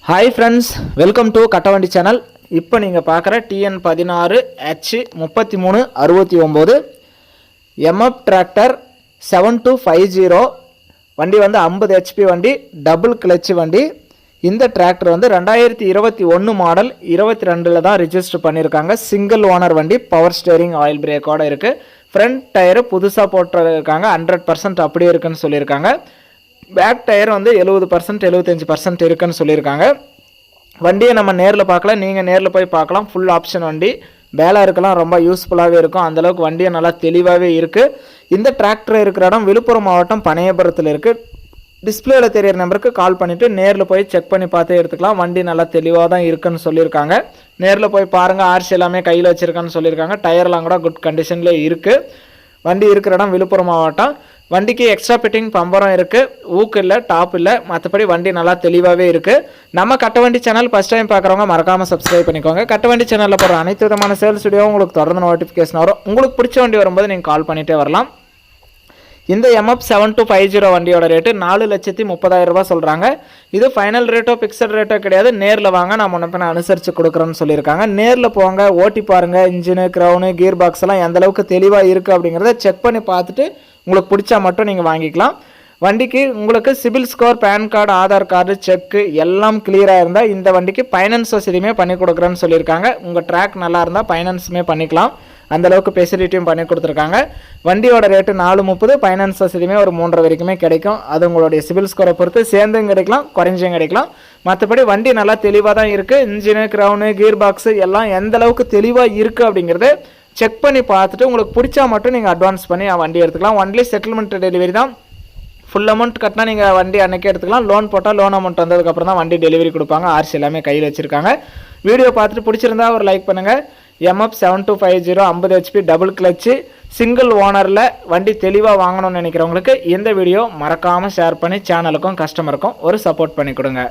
Hi friends, welcome to Kattavandi channel. இப்போ நீங்கள் பார்க்குற TN16H3369 MF டிராக்டர் 7250 வண்டி வந்து 50 HP வண்டி, டபுள் கிளட்ச் வண்டி. இந்த டிராக்டர் வந்து 2021 மாடல் 22ல் தான் ரிஜிஸ்டர் பண்ணியிருக்காங்க. சிங்கிள் ஓனர் வண்டி, பவர் ஸ்டேரிங், ஆயில் பிரேக்கோடு இருக்குது. ஃப்ரண்ட் டயரு புதுசாக போட்டிருக்காங்க, 100% அப்படியே இருக்குன்னு சொல்லியிருக்காங்க. பேக் டயர் வந்து 70% 75% இருக்குன்னு சொல்லியிருக்காங்க. வண்டியை நம்ம நேரில் பார்க்கல, நீங்கள் நேரில் போய் பார்க்கலாம். ஃபுல் ஆப்ஷன் வண்டி, வேலை இருக்கலாம், ரொம்ப யூஸ்ஃபுல்லாகவே இருக்கும். அந்தளவுக்கு வண்டியை நல்லா தெளிவாகவே இருக்குது. இந்த டிராக்டர் இருக்கிற இடம் விழுப்புரம் மாவட்டம் பனையபுரத்தில் இருக்குது. டிஸ்பிளேயில் தெரியிற நம்பருக்கு கால் பண்ணிவிட்டு நேரில் போய் செக் பண்ணி பார்த்தே எடுத்துக்கலாம். வண்டி நல்லா தெளிவாக தான் இருக்குன்னு சொல்லியிருக்காங்க. நேரில் போய் பாருங்கள். ஆர்சி எல்லாமே கையில் வச்சுருக்கான்னு சொல்லியிருக்காங்க. டயர்லாம் கூட குட் கண்டிஷன்லேயே இருக்குது. வண்டி இருக்கிற இடம் விழுப்புரம் மாவட்டம். வண்டிக்கு எக்ஸ்ட்ரா ஃபிட்டிங் பம்பரம் இருக்குது, ஊக்கு இல்லை, டாப் இல்லை. மற்றபடி வண்டி நல்லா தெளிவாகவே இருக்குது. நம்ம கட்டவண்டி சேனல் ஃபஸ்ட் டைம் பார்க்குறவங்க மறக்காமல் சப்ஸ்கிரைப் பண்ணிக்கோங்க. கட்டவண்டி சேனலில் போகிற அனைத்து விதமான சேல்ஸ் வீடியோ உங்களுக்கு தொடர்ந்து நோட்டிஃபிகேஷன் வரும். உங்களுக்கு பிடிச்ச வண்டி வரும்போது நீங்கள் கால் பண்ணிகிட்டே வரலாம். இந்த MF 7250 வண்டியோட ரேட்டு 4,30,000 சொல்கிறாங்க. இது ஃபைனல் ரேட்டோ ஃபிக்ஸட் ரேட்டோ கிடையாது. நேரில் வாங்க, நான் முன்னே அனுசரித்து கொடுக்குறேன்னு சொல்லியிருக்காங்க. நேரில் போங்க, ஓட்டி பாருங்கள். இன்ஜினு, க்ரௌனு, கியர் பாக்ஸ் எல்லாம் எந்த அளவுக்கு தெளிவாக இருக்குது அப்படிங்கிறத செக் பண்ணி பார்த்துட்டு உங்களுக்கு பிடிச்சா மட்டும் நீங்கள் வாங்கிக்கலாம். வண்டிக்கு உங்களுக்கு CIBIL score, PAN card, Aadhaar card, cheque எல்லாம் கிளியராக இருந்தால் இந்த வண்டிக்கு ஃபைனான்ஸ் வசதியுமே பண்ணி கொடுக்குறேன்னு சொல்லியிருக்காங்க. உங்கள் ட்ராக் நல்லா இருந்தால் ஃபைனான்ஸுமே பண்ணிக்கலாம். அந்தளவுக்கு ஃபெசிலிட்டியும் பண்ணி கொடுத்துருக்காங்க. வண்டியோட ரேட்டு 4,30, ஃபைனான்ஸ் வசதியுமே ஒரு 3,500 வரைக்குமே கிடைக்கும். அது உங்களுடைய சிபில் ஸ்கோரை பொறுத்து சேர்ந்தும் கிடைக்கலாம், குறைஞ்சும் கிடைக்கலாம். மற்றபடி வண்டி நல்லா தெளிவாக தான் இருக்குது. இன்ஜினு, க்ரௌனு, கியர் பாக்ஸு எல்லாம் எந்த அளவுக்கு தெளிவாக இருக்குது அப்படிங்கிறத செக் பண்ணி பார்த்துட்டு உங்களுக்கு பிடிச்சா மட்டும் நீங்கள் அட்வான்ஸ் பண்ணி வண்டி எடுத்துக்கலாம். ஒன்லி செட்டில்மெண்ட் டெலிவரி தான். ஃபுல் அமௌண்ட் கட்டினா நீங்கள் வண்டி அன்றைக்கே எடுத்துக்கலாம். லோன் போட்டால் லோன் அமௌண்ட் வந்ததுக்கப்புறம் தான் வண்டி டெலிவரி கொடுப்பாங்க. ஆர்சி எல்லாமே கையில் வச்சுருக்காங்க. வீடியோ பார்த்துட்டு பிடிச்சிருந்தா ஒரு லைக் பண்ணுங்கள். MF 7250 50 HP double clutch single ஓனரில் வண்டி தெளிவாக வாங்கணும்னு நினைக்கிறவங்களுக்கு இந்த வீடியோ மறக்காமல் ஷேர் பண்ணி சேனலுக்கும் கஸ்டமருக்கும் ஒரு சப்போர்ட் பண்ணி கொடுங்க.